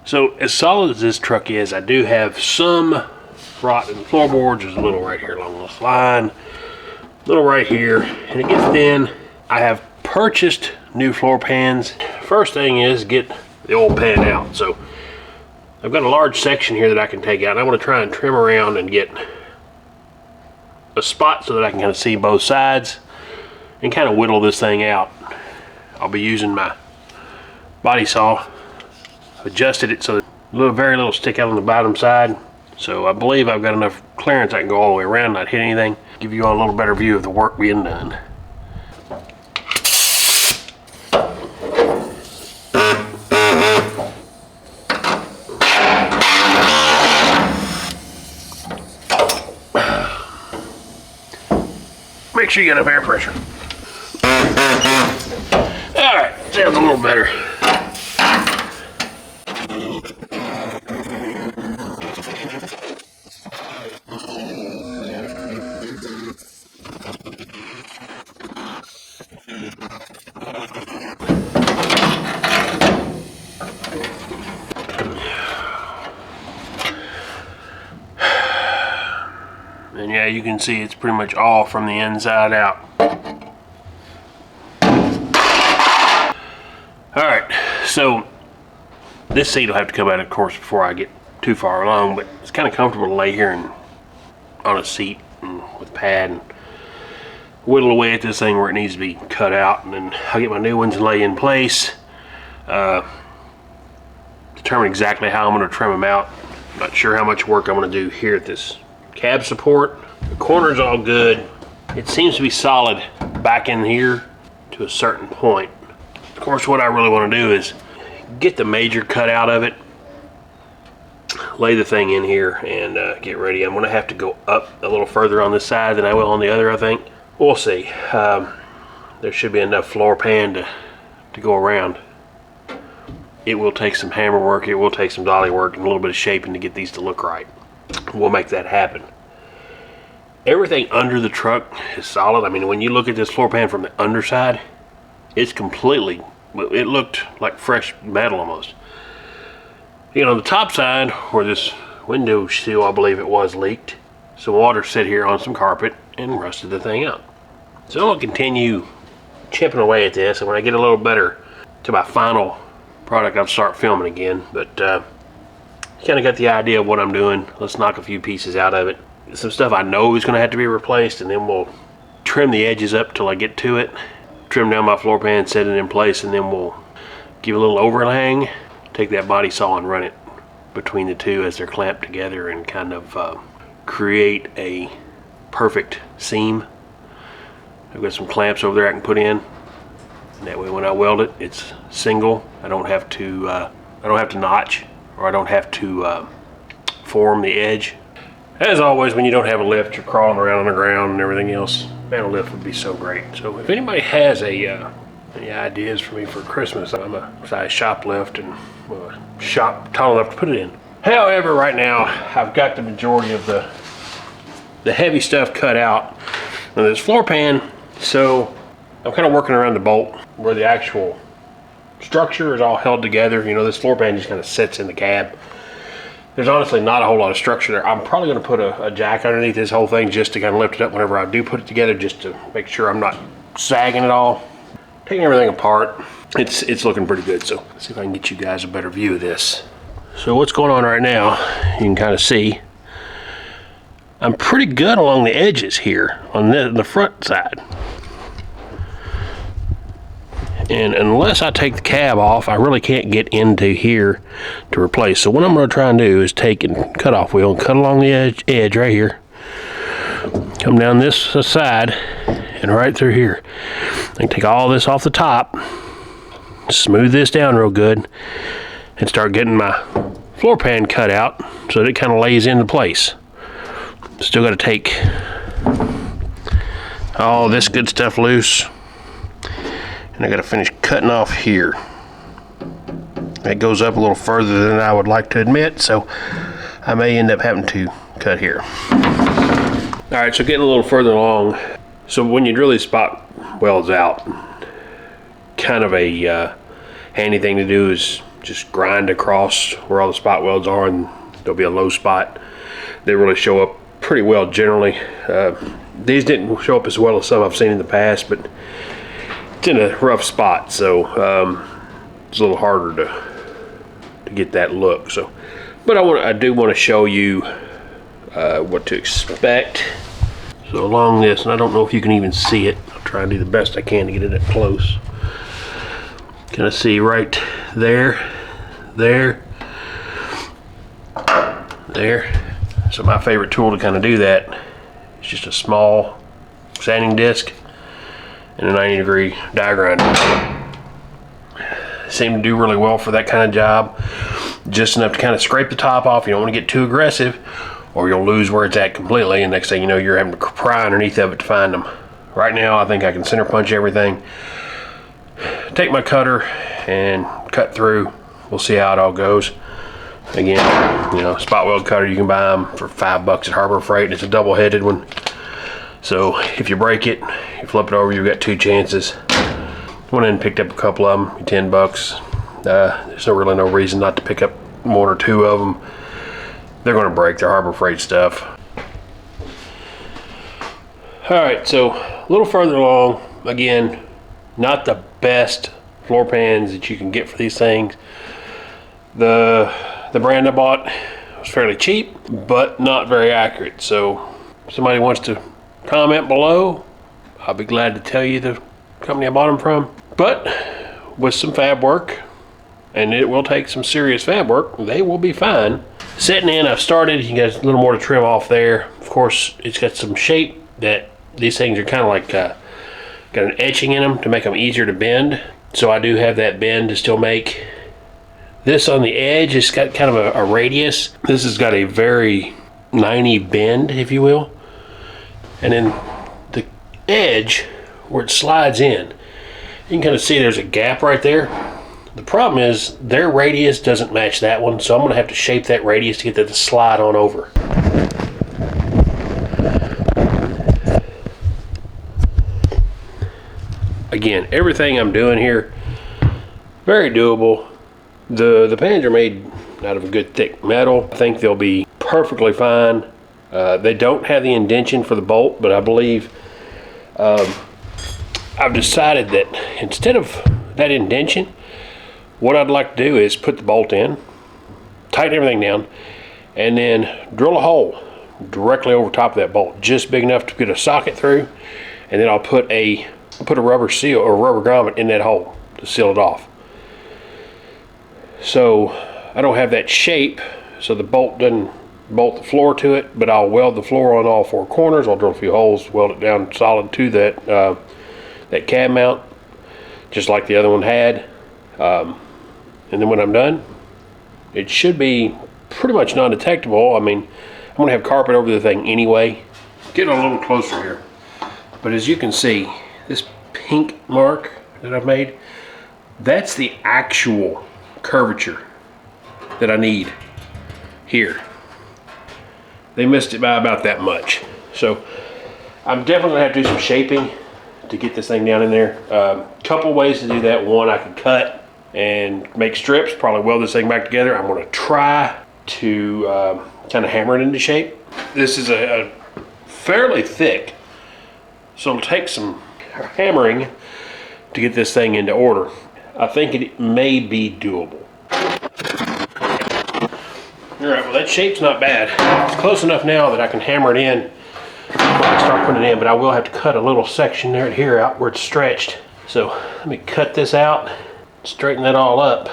So as solid as this truck is, I do have some rot in the floorboards. There's a little right here along this line, a little right here, and it gets thin. I have purchased new floor pans. First thing is get the old pan out. So I've got a large section here that I can take out, and I want to try and trim around and get a spot so that I can kind of see both sides and kind of whittle this thing out. I'll be using my body saw. Adjusted it so that very little stick out on the bottom side. So I believe I've got enough clearance I can go all the way around, not hit anything. Give you all a little better view of the work being done. Make sure you get enough air pressure. All right, sounds a little better. And yeah, you can see it's pretty much all from the inside out. Alright, so this seat will have to come out, of course, before I get too far along, but it's kind of comfortable to lay here and on a seat and with a pad and whittle away at this thing where it needs to be cut out, and then I'll get my new ones and lay in place. Determine exactly how I'm going to trim them out. Not sure how much work I'm going to do here at this cab support. The corner's all good. It seems to be solid back in here to a certain point. Of course, what I really want to do is get the major cut out of it, lay the thing in here, and get ready. I'm going to have to go up a little further on this side than I will on the other, I think. We'll see. There should be enough floor pan to go around. It will take some hammer work, it will take some dolly work, and a little bit of shaping to get these to look right. We'll make that happen. Everything under the truck is solid. I mean, when you look at this floor pan from the underside, it's completely, it looked like fresh metal almost. You know, on the top side, where this window sill, I believe it was, leaked, some water sit here on some carpet and rusted the thing out. So I'll continue chipping away at this, and when I get a little better to my final product, I'll start filming again. But you kind of got the idea of what I'm doing. Let's knock a few pieces out of it. Some stuff I know is going to have to be replaced, and then we'll trim the edges up till I get to it. Trim down my floor pan, set it in place, and then we'll give a little overhang. Take that body saw and run it between the two as they're clamped together and kind of create a perfect seam. I've got some clamps over there I can put in. And that way when I weld it, it's single. I don't have to notch, or I don't have to form the edge. As always, when you don't have a lift, you're crawling around on the ground and everything else. Man, a lift would be so great. So if anybody has any ideas for me for Christmas, I'm a size shoplift and shop tall enough to put it in. However, right now I've got the majority of the heavy stuff cut out. Now this floor pan, so I'm kind of working around the bolt where the actual structure is all held together. You know, this floor pan just kind of sits in the cab. There's honestly not a whole lot of structure there. I'm probably going to put a jack underneath this whole thing just to kind of lift it up whenever I do put it together, just to make sure I'm not sagging it all. Taking everything apart, it's looking pretty good. So let's see if I can get you guys a better view of this. So what's going on right now, you can kind of see, I'm pretty good along the edges here on the front side. And unless I take the cab off, I really can't get into here to replace. So what I'm going to try and do is take and cut off wheel and cut along the edge right here. Come down this side and right through here. I can take all this off the top, smooth this down real good, and start getting my floor pan cut out so that it kind of lays into place. Still got to take all this good stuff loose. And I got to finish cutting off here. That goes up a little further than I would like to admit, so I may end up having to cut here. All right, so getting a little further along. So when you drill these spot welds out, kind of a handy thing to do is just grind across where all the spot welds are, and there'll be a low spot. They really show up pretty well generally. These didn't show up as well as some I've seen in the past, but it's in a rough spot, so it's a little harder to get that look. So, but I do want to show you what to expect. So along this, and I don't know if you can even see it. I'll try and do the best I can to get it up close. Kind of see right there, there. So my favorite tool to kind of do that is just a small sanding disc and a 90-degree die grinder. Seem to do really well for that kind of job. Just enough to kind of scrape the top off. You don't want to get too aggressive, or you'll lose where it's at completely, and next thing you know, you're having to pry underneath of it to find them. Right now, I think I can center punch everything, take my cutter and cut through. We'll see how it all goes. Again, you know, spot weld cutter, you can buy them for $5 at Harbor Freight. It's a double-headed one, so if you break it, you flip it over, you've got 2 chances. Went in and picked up a couple of them, $10. There's really no reason not to pick up 1 or 2 of them. They're going to break. They're Harbor Freight stuff. All right, so a little further along. Again, not the best floor pans that you can get for these things. The brand I bought was fairly cheap, but not very accurate. So if somebody wants to comment below, I'll be glad to tell you the company I bought them from. But with some fab work, and it will take some serious fab work, they will be fine. Setting in, I've started. You got a little more to trim off there. Of course, it's got some shape that these things are kind of like got an etching in them to make them easier to bend. So I do have that bend to still make. This on the edge, it's got kind of a radius. This has got a very 90 bend, if you will. And then the edge where it slides in, you can kind of see there's a gap right there. The problem is their radius doesn't match that one, so I'm going to have to shape that radius to get that to slide on over. Again, everything I'm doing here, very doable. The pans are made out of a good thick metal. I think they'll be perfectly fine. They don't have the indention for the bolt, but I believe I've decided that instead of that indention, what I'd like to do is put the bolt in, tighten everything down, and then drill a hole directly over top of that bolt, just big enough to get a socket through, and then I'll put a rubber seal or rubber grommet in that hole to seal it off. So I don't have that shape, so the bolt doesn't bolt the floor to it, but I'll weld the floor on all 4 corners. I'll drill a few holes, weld it down solid to that that cab mount, just like the other one had. And then when I'm done, it should be pretty much non-detectable. I mean, I'm going to have carpet over the thing anyway. Getting a little closer here. But as you can see, this pink mark that I've made, that's the actual curvature that I need here. They missed it by about that much. So I'm definitely going to have to do some shaping to get this thing down in there. Couple ways to do that. One, I could cut and make strips, probably weld this thing back together. I'm going to try to kind of hammer it into shape. This is a fairly thick, so it'll take some hammering to get this thing into order. I think it may be doable. Alright, well that shape's not bad. It's close enough now that I can hammer it in when I start putting it in, but I will have to cut a little section right here out where it's stretched. So let me cut this out, straighten that all up.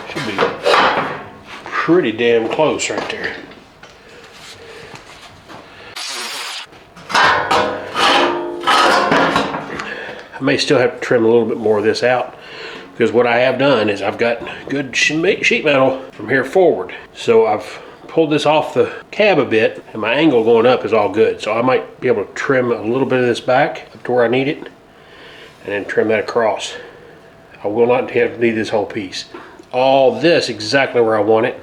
Should be pretty damn close right there. I may still have to trim a little bit more of this out, because what I have done is I've got good sheet metal from here forward. So I've pulled this off the cab a bit, and my angle going up is all good. So I might be able to trim a little bit of this back up to where I need it, and then trim that across. I will not have to need this whole piece. All this exactly where I want it,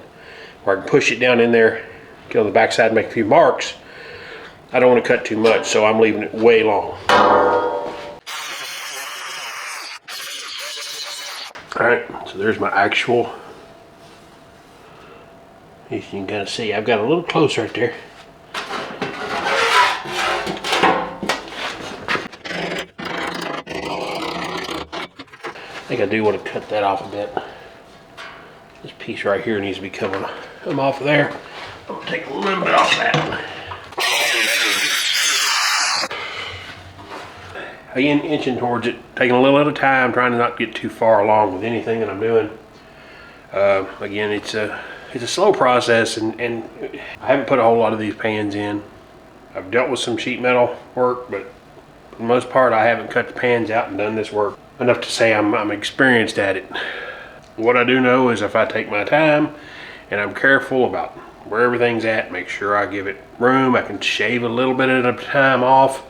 where I can push it down in there, get on the back side and make a few marks. I don't want to cut too much, so I'm leaving it way long. Alright, so there's my actual, as you can kind of see, I've got a little close right there. I think I do want to cut that off a bit. This piece right here needs to be come off of there. I'm going to take a little bit off that. Again, inching towards it, taking a little at a time, trying to not get too far along with anything that I'm doing. Again, it's a slow process, and I haven't put a whole lot of these pans in. I've dealt with some sheet metal work, but for the most part, I haven't cut the pans out and done this work enough to say I'm experienced at it. What I do know is if I take my time and I'm careful about where everything's at, make sure I give it room, I can shave a little bit at a time off,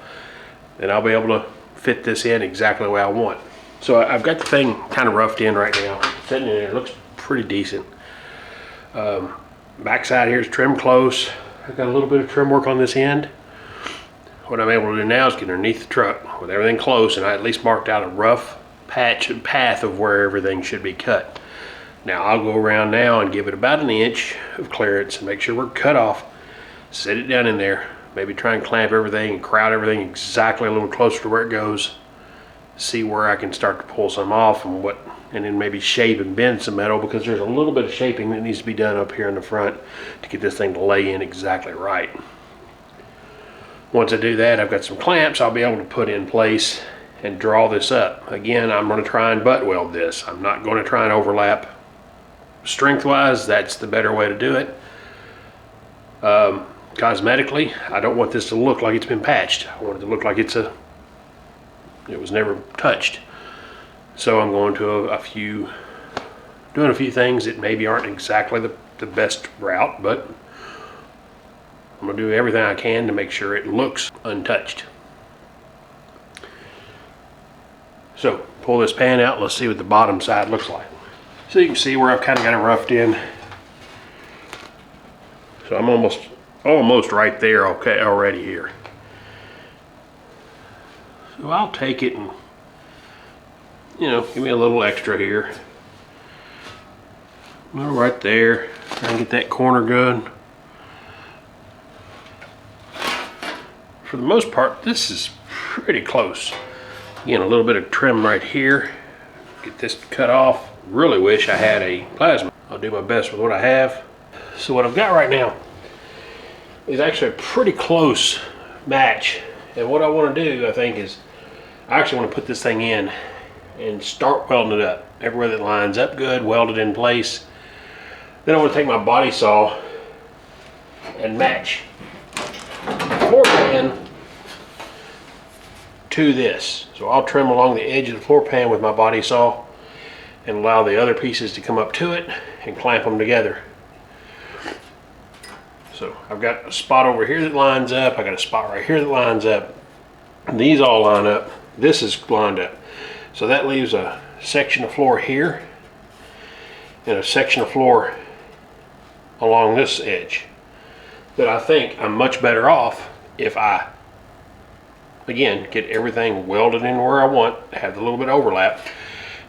then I'll be able to fit this in exactly the way I want. So I've got the thing kind of roughed in right now. Sitting in there, it looks pretty decent. Backside here is trimmed close. I've got a little bit of trim work on this end. What I'm able to do now is get underneath the truck with everything close, and I at least marked out a rough patch and path of where everything should be cut. Now I'll go around now and give it about 1 inch of clearance and make sure we're cut off. Sit it down in there. Maybe try and clamp everything and crowd everything exactly a little closer to where it goes. See where I can start to pull some off and then maybe shape and bend some metal, because there's a little bit of shaping that needs to be done up here in the front to get this thing to lay in exactly right. Once I do that, I've got some clamps I'll be able to put in place and draw this up. Again, I'm going to try and butt weld this. I'm not going to try and overlap. Strength-wise, that's the better way to do it. Cosmetically, I don't want this to look like it's been patched. I want it to look like it was never touched. So I'm going to doing a few things that maybe aren't exactly the best route, but I'm going to do everything I can to make sure it looks untouched. So pull this pan out, let's see what the bottom side looks like. So you can see where I've kind of got it roughed in. So I'm almost right there, okay, already here. So I'll take it and, give me a little extra here. A little right there. Try and get that corner good. For the most part, this is pretty close. Again, a little bit of trim right here. Get this cut off. Really wish I had a plasma. I'll do my best with what I have. So what I've got right now is actually a pretty close match. And what I want to do, I think, is I actually want to put this thing in and start welding it up. Everywhere that lines up good, weld it in place. Then I want to take my body saw and match the floor pan to this. So I'll trim along the edge of the floor pan with my body saw and allow the other pieces to come up to it and clamp them together. So I've got a spot over here that lines up. I got a spot right here that lines up. And these all line up. This is lined up. So that leaves a section of floor here and a section of floor along this edge that I think I'm much better off if I, again, get everything welded in where I want, have a little bit of overlap,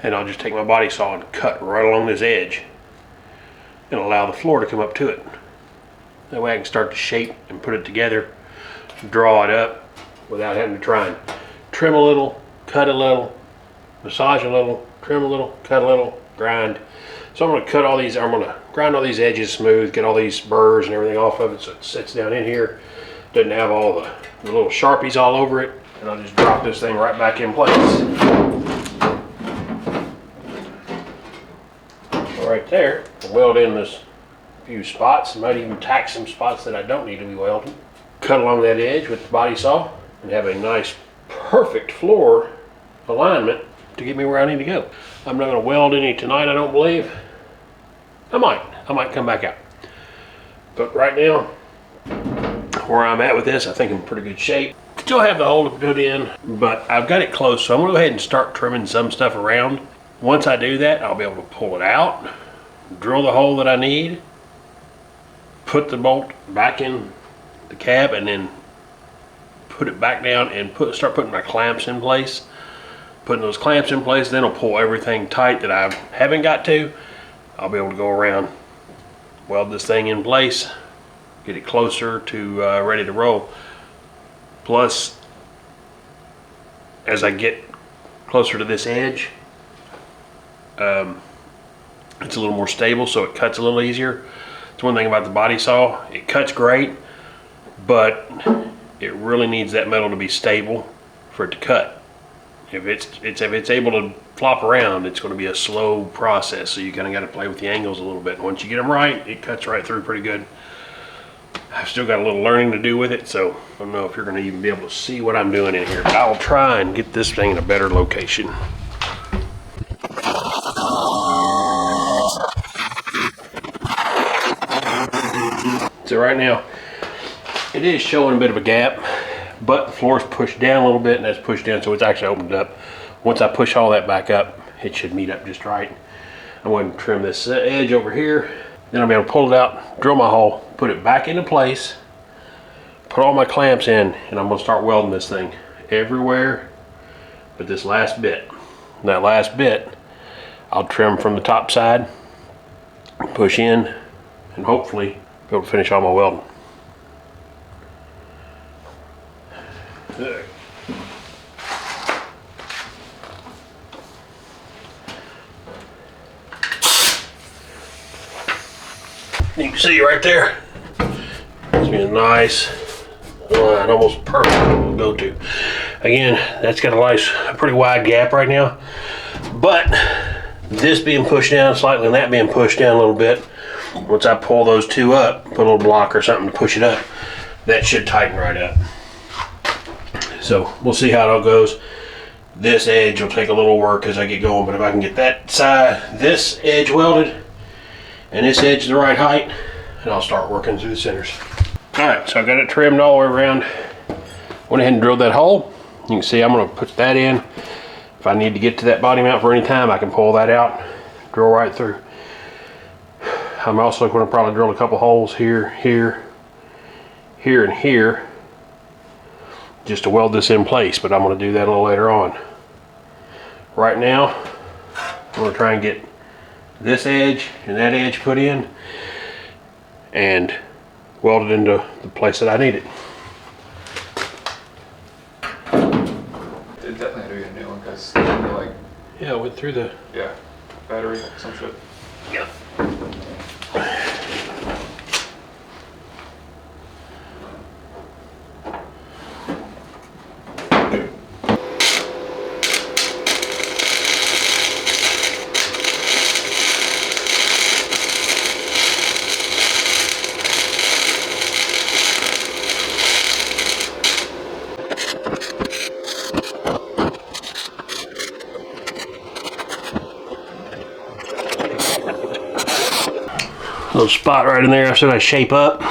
and I'll just take my body saw and cut right along this edge and allow the floor to come up to it. That way I can start to shape and put it together, draw it up without having to try and trim a little, cut a little, massage a little, trim a little, cut a little, grind. So I'm going to cut all these, I'm going to grind all these edges smooth, get all these burrs and everything off of it so it sits down in here. Doesn't have all the little Sharpies all over it. And I'll just drop this thing right back in place. So right there, I'll weld in this few spots. I might even tack some spots that I don't need to be welded. Cut along that edge with the body saw and have a nice perfect floor alignment to get me where I need to go. I'm not going to weld any tonight, I don't believe. I might come back out. But right now, where I'm at with this, I think I'm in pretty good shape. Still have the hole to put in, but I've got it close, so I'm going to go ahead and start trimming some stuff around. Once I do that, I'll be able to pull it out, drill the hole that I need, put the bolt back in the cab, and then put it back down and start putting my clamps in place putting those clamps in place, then I'll pull everything tight that I haven't got to. I'll be able to go around, weld this thing in place, get it closer to ready to roll. Plus, as I get closer to this edge, it's a little more stable, so it cuts a little easier. It's one thing about the body saw, it cuts great, but it really needs that metal to be stable for it to cut. If it's able to flop around, it's going to be a slow process, so you kind of got to play with the angles a little bit. And once you get them right, it cuts right through pretty good. I've still got a little learning to do with it, so I don't know if you're going to even be able to see what I'm doing in here, but I'll try and get this thing in a better location. So right now, it is showing a bit of a gap, but the floor is pushed down a little bit, and that's pushed in, so it's actually opened up. Once I push all that back up, it should meet up just right. I'm going to trim this edge over here, then I'll be able to pull it out, drill my hole, put it back into place, put all my clamps in, and I'm going to start welding this thing everywhere but this last bit. And that last bit, I'll trim from the top side, push in, and hopefully be able to finish all my welding. There. You can see right there, it's a nice line, almost perfect to go to. Again, that's got a pretty wide gap right now, but this being pushed down slightly and that being pushed down a little bit, once I pull those two up, put a little block or something to push it up, that should tighten right up. So we'll see how it all goes. This edge will take a little work as I get going, but if I can get that side, this edge welded, and this edge the right height, and I'll start working through the centers. All right, so I got it trimmed all the way around. Went ahead and drilled that hole. You can see I'm gonna put that in. If I need to get to that body mount for any time, I can pull that out, drill right through. I'm also gonna probably drill a couple holes here, here, here, and here, just to weld this in place, but I'm gonna do that a little later on. Right now, I'm gonna try and get this edge and that edge put in and weld it into the place that I need it. It definitely had to be a new one because like, yeah, I went through the battery, some shit. Yeah. Little spot right in there, I still got to shape up.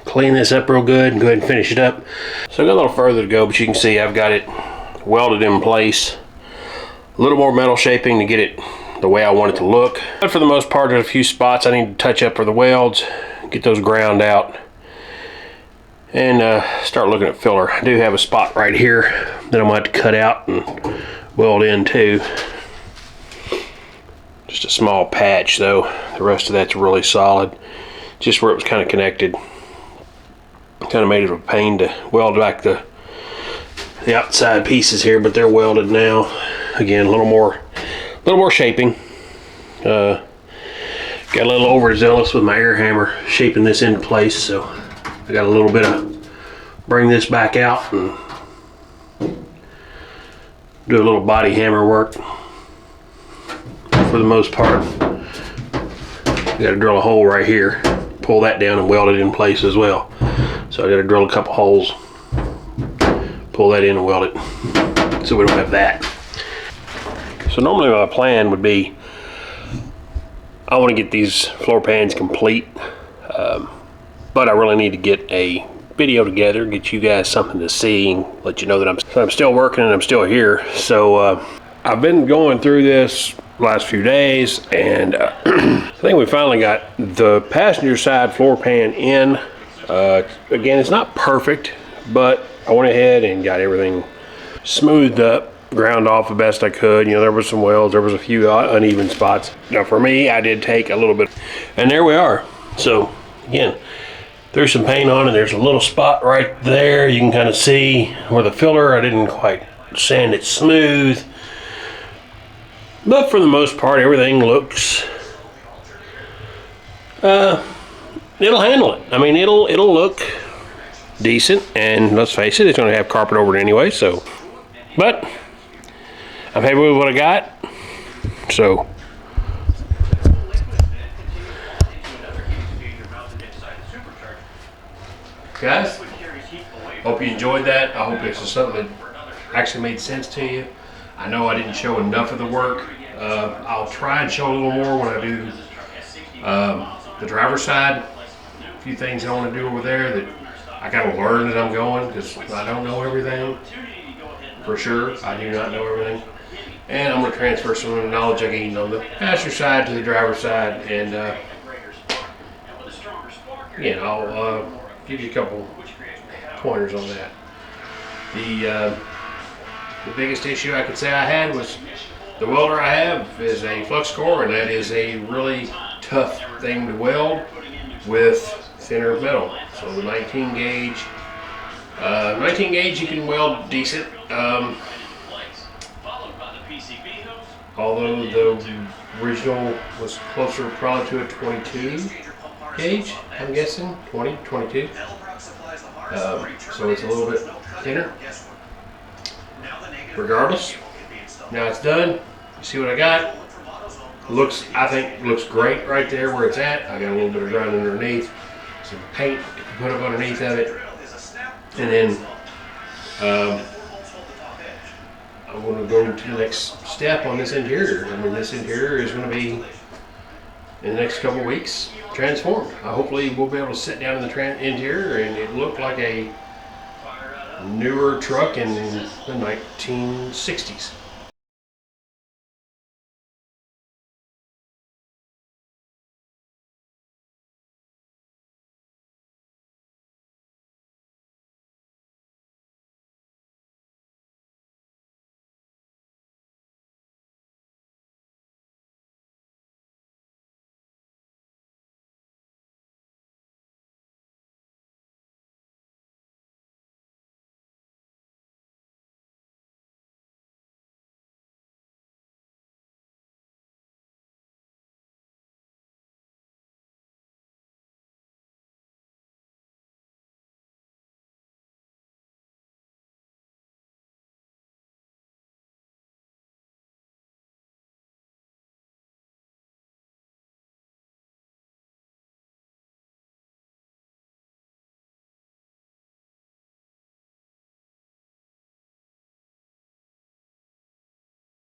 Clean this up real good and go ahead and finish it up. So I got a little further to go, but you can see I've got it welded in place. A little more metal shaping to get it the way I want it to look. But for the most part, there's a few spots I need to touch up for the welds, get those ground out, and start looking at filler. I do have a spot right here that I'm going to have to cut out and weld in too. Just a small patch though. The rest of that's really solid. Just where it was kind of connected. Kind of made it a pain to weld back the outside pieces here, but they're welded now. Again, a little more shaping. Got a little overzealous with my air hammer shaping this into place, so I got a little bit of bring this back out and do a little body hammer work. For the most part, I got to drill a hole right here, pull that down and weld it in place as well. So I got to drill a couple holes, pull that in and weld it, so we don't have that. So normally my plan would be, I want to get these floor pans complete, but I really need to get a video together, get you guys something to see, and let you know that I'm still working and I'm still here. So I've been going through this last few days, and I think we finally got the passenger side floor pan in. Again, it's not perfect, but I went ahead and got everything smoothed up, ground off the best I could. You know, there was some welds, there was a few uneven spots. Now for me, I did take a little bit, and there we are. So again, threw some paint on, and there's a little spot right there. You can kind of see where the filler, I didn't quite sand it smooth. But for the most part, everything looks, it'll handle it. I mean, it'll look decent, and let's face it, it's going to have carpet over it anyway, so. But I'm happy with what I got, so. Guys, hope you enjoyed that. I hope this is something that actually made sense to you. I know I didn't show enough of the work. I'll try and show a little more when I do the driver's side. A few things I want to do over there that I got to learn as I'm going, because I don't know everything. For sure, I do not know everything. And I'm going to transfer some of the knowledge I gained on the passenger side to the driver's side. And again, I'll give you a couple pointers on that. The biggest issue I could say I had was the welder I have is a flux core, and that is a really tough thing to weld with thinner metal. So the 19 gauge you can weld decent. Although the original was closer probably to a 22 gauge, I'm guessing, 20, 22. So it's a little bit thinner. Regardless, now it's done. You see what I got? I think looks great right there where it's at. I got a little bit of ground underneath, some paint to put up underneath of it, and then I'm going to go to the next step on this interior. I mean, this interior is going to be, in the next couple of weeks, transformed. Hopefully we'll be able to sit down in the interior and it look like a newer truck in the 1960s.